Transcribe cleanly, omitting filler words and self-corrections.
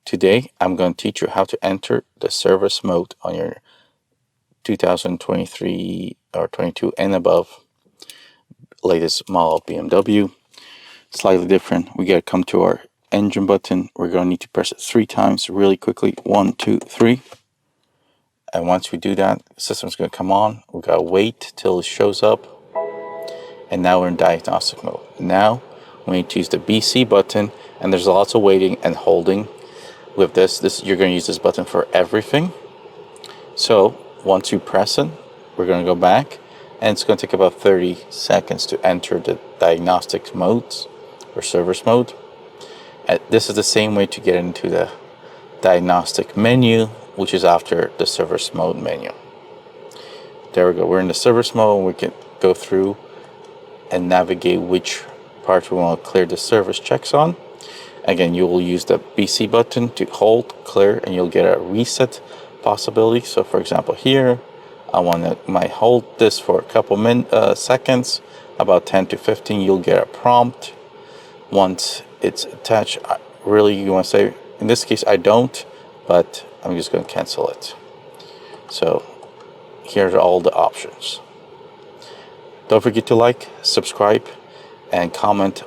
Today, I'm going to teach you how to enter the service mode on your 2023 or 22 and above latest model BMW. Slightly different. We got to come to our engine button. We're going to need to press it 3 times really quickly. 1, 2, 3. And once we do that, the system's going to come on. We got to wait till it shows up. And now we're in diagnostic mode. Now we need to use the BC button, and there's lots of waiting and holding. With this you're going to use this button for everything. So once you press it, we're going to go back, and it's going to take about 30 seconds to enter the diagnostic modes or service mode. And this is the same way to get into the diagnostic menu, which is after the service mode menu. There we go. We're in the service mode. We can go through and navigate which part we want to clear the service checks on. Again, you will use the BC button to hold, clear, and you'll get a reset possibility. So for example, here, I want to hold this for a couple seconds, about 10 to 15, you'll get a prompt. Once it's attached, really you want to say, in this case, I don't, but I'm just going to cancel it. So here's all the options. Don't forget to like, subscribe, and comment